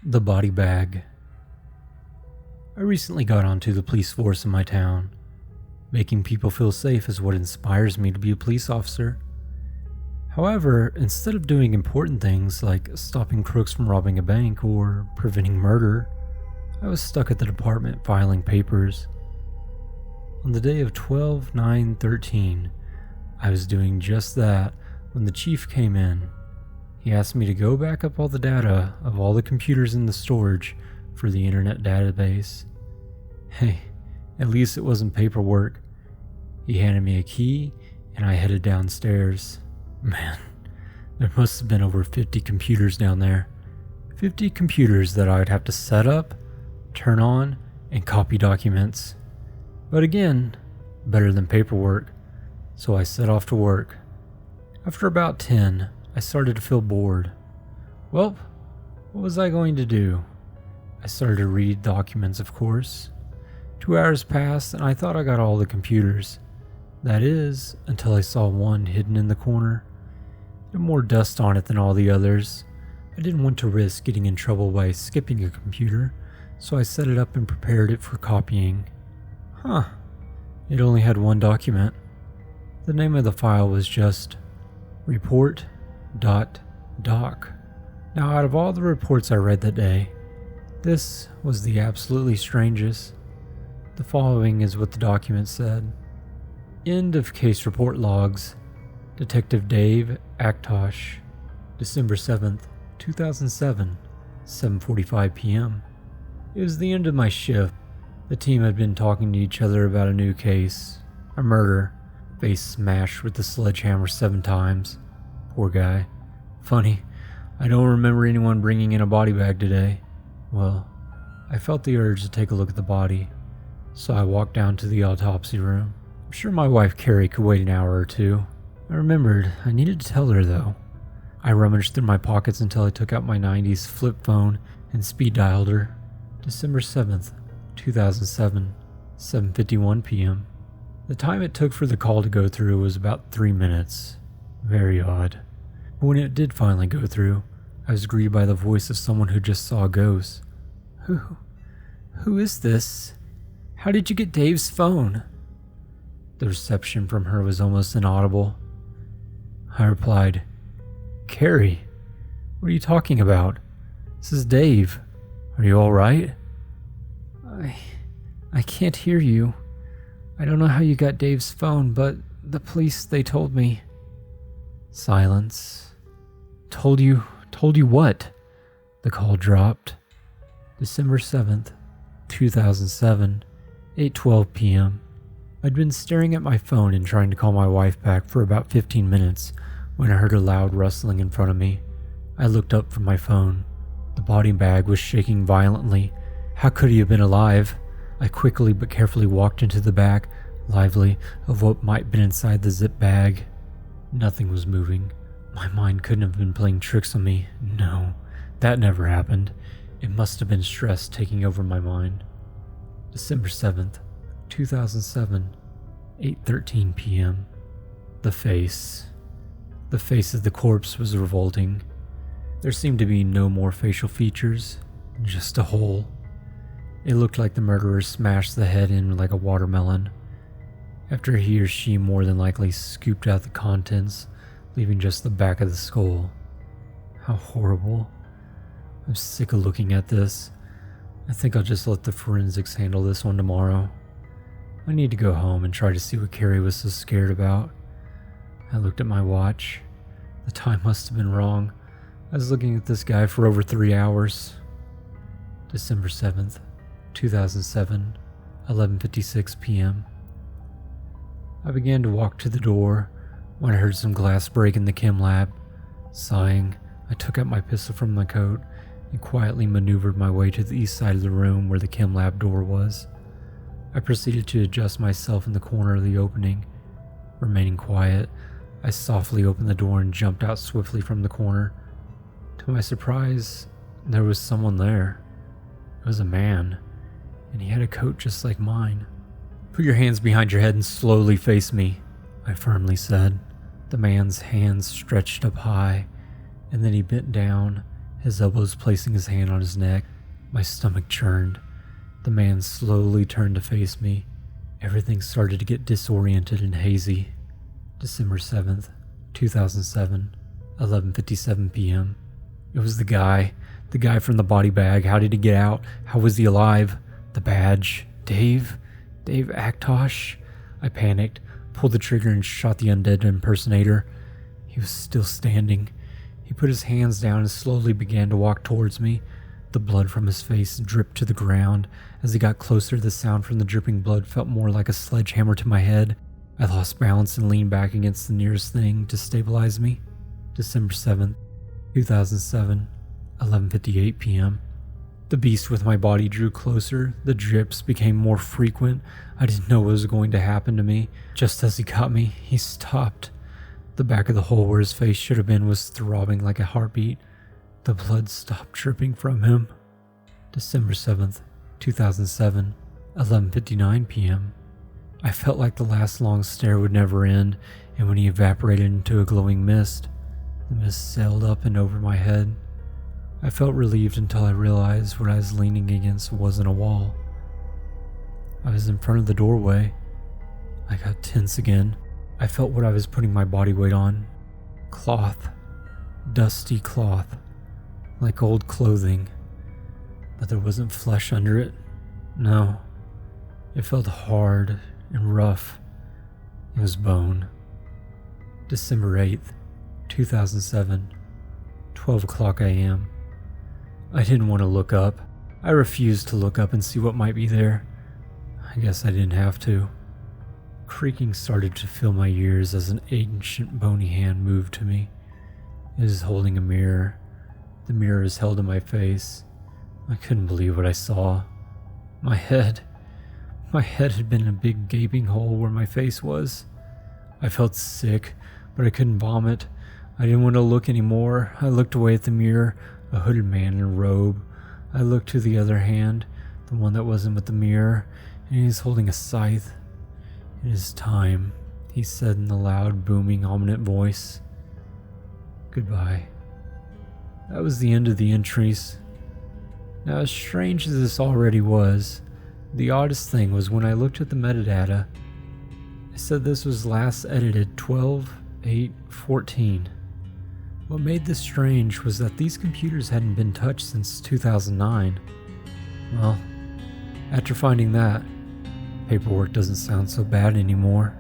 The body bag. I recently got onto the police force in my town. Making people feel safe is what inspires me to be a police officer. However, instead of doing important things like stopping crooks from robbing a bank or preventing murder, I was stuck at the department filing papers. On the day of 12/9/13, I was doing just that when the chief came in. He asked me to go back up all the data of all the computers in the storage for the internet database. Hey, at least it wasn't paperwork. He handed me a key and I headed downstairs. Man, there must have been over 50 computers down there. 50 computers that I would have to set up, turn on, and copy documents. But again, better than paperwork, so I set off to work. After about 10, I started to feel bored. Well, what was I going to do? I started to read documents, of course. 2 hours passed and I thought I got all the computers. That is, until I saw one hidden in the corner. It had more dust on it than all the others. I didn't want to risk getting in trouble by skipping a computer, so I set it up and prepared it for copying. It only had one document. The name of the file was just report.doc. Now, out of all the reports I read that day, this was the absolutely strangest. The following is what the document said. End of case report logs. Detective Dave Aktosh, December 7th, 2007, 7:45 p.m. It was the end of my shift. The team had been talking to each other about a new case, a murder, face smashed with the sledgehammer 7 times. Poor guy. Funny, I don't remember anyone bringing in a body bag today. Well, I felt the urge to take a look at the body, so I walked down to the autopsy room. I'm sure my wife Carrie could wait an hour or two. I remembered I needed to tell her though. I rummaged through my pockets until I took out my 90s flip phone and speed dialed her. December 7th, 2007, 7:51 p.m. The time it took for the call to go through was about 3 minutes. Very odd. But when it did finally go through, I was greeted by the voice of someone who just saw a ghost. Who is this? How did you get Dave's phone? The reception from her was almost inaudible. I replied, Carrie, what are you talking about? This is Dave. Are you alright? I can't hear you. I don't know how you got Dave's phone, but the police, they told me. Silence. Told you what? The call dropped. December 7th, 2007, 8:12 p.m. I'd been staring at my phone and trying to call my wife back for about 15 minutes when I heard a loud rustling in front of me. I looked up from my phone. The body bag was shaking violently. How could he have been alive? I quickly but carefully walked into the back, lively, of what might have been inside the zip bag. Nothing was moving. My mind couldn't have been playing tricks on me. No, that never happened. It must have been stress taking over my mind. December 7th, 2007, 8:13 p.m. The face. The face of the corpse was revolting. There seemed to be no more facial features, just a hole. It looked like the murderer smashed the head in like a watermelon. After he or she more than likely scooped out the contents, leaving just the back of the skull. How horrible. I'm sick of looking at this. I think I'll just let the forensics handle this one tomorrow. I need to go home and try to see what Carrie was so scared about. I looked at my watch. The time must have been wrong. I was looking at this guy for over 3 hours. December 7th, 2007, 11:56 p.m. I began to walk to the door when I heard some glass break in the chem lab. Sighing, I took out my pistol from my coat and quietly maneuvered my way to the east side of the room where the chem lab door was. I proceeded to adjust myself in the corner of the opening. Remaining quiet, I softly opened the door and jumped out swiftly from the corner. To my surprise, there was someone there. It was a man, and he had a coat just like mine. Put your hands behind your head and slowly face me, I firmly said. The man's hands stretched up high, and then he bent down his elbows placing his hand on his neck. My stomach churned. The man slowly turned to face me. Everything started to get disoriented and hazy. December 7th, 2007, 11:57 p.m. It was the guy from the body bag. How did he get out? How was he alive? The badge. Dave Aktosh? I panicked, pulled the trigger and shot the undead impersonator. He was still standing. He put his hands down and slowly began to walk towards me. The blood from his face dripped to the ground. As he got closer, the sound from the dripping blood felt more like a sledgehammer to my head. I lost balance and leaned back against the nearest thing to stabilize me. December 7th, 2007, 11:58 p.m. The beast with my body drew closer. The drips became more frequent. I didn't know what was going to happen to me. Just as he got me, he stopped. The back of the hole where his face should have been was throbbing like a heartbeat. The blood stopped dripping from him. December 7th, 2007, 11:59 p.m. I felt like the last long stare would never end, and when he evaporated into a glowing mist, the mist sailed up and over my head. I felt relieved until I realized what I was leaning against wasn't a wall. I was in front of the doorway. I got tense again. I felt what I was putting my body weight on. Cloth. Dusty cloth. Like old clothing. But there wasn't flesh under it. No. It felt hard and rough. It was bone. December 8th, 2007, 12 o'clock a.m. I didn't want to look up. I refused to look up and see what might be there. I guess I didn't have to. Creaking started to fill my ears as an ancient bony hand moved to me. It is holding a mirror. The mirror is held in my face. I couldn't believe what I saw. My head had been a big gaping hole where my face was. I felt sick, but I couldn't vomit. I didn't want to look anymore. I looked away at the mirror, a hooded man in a robe. I looked to the other hand, the one that wasn't with the mirror, and he was holding a scythe. "It is time," he said in a loud, booming, ominous voice. Goodbye. That was the end of the entries. Now, as strange as this already was, the oddest thing was when I looked at the metadata, it said this was last edited 12/8/14. What made this strange was that these computers hadn't been touched since 2009. Well, after finding that, paperwork doesn't sound so bad anymore.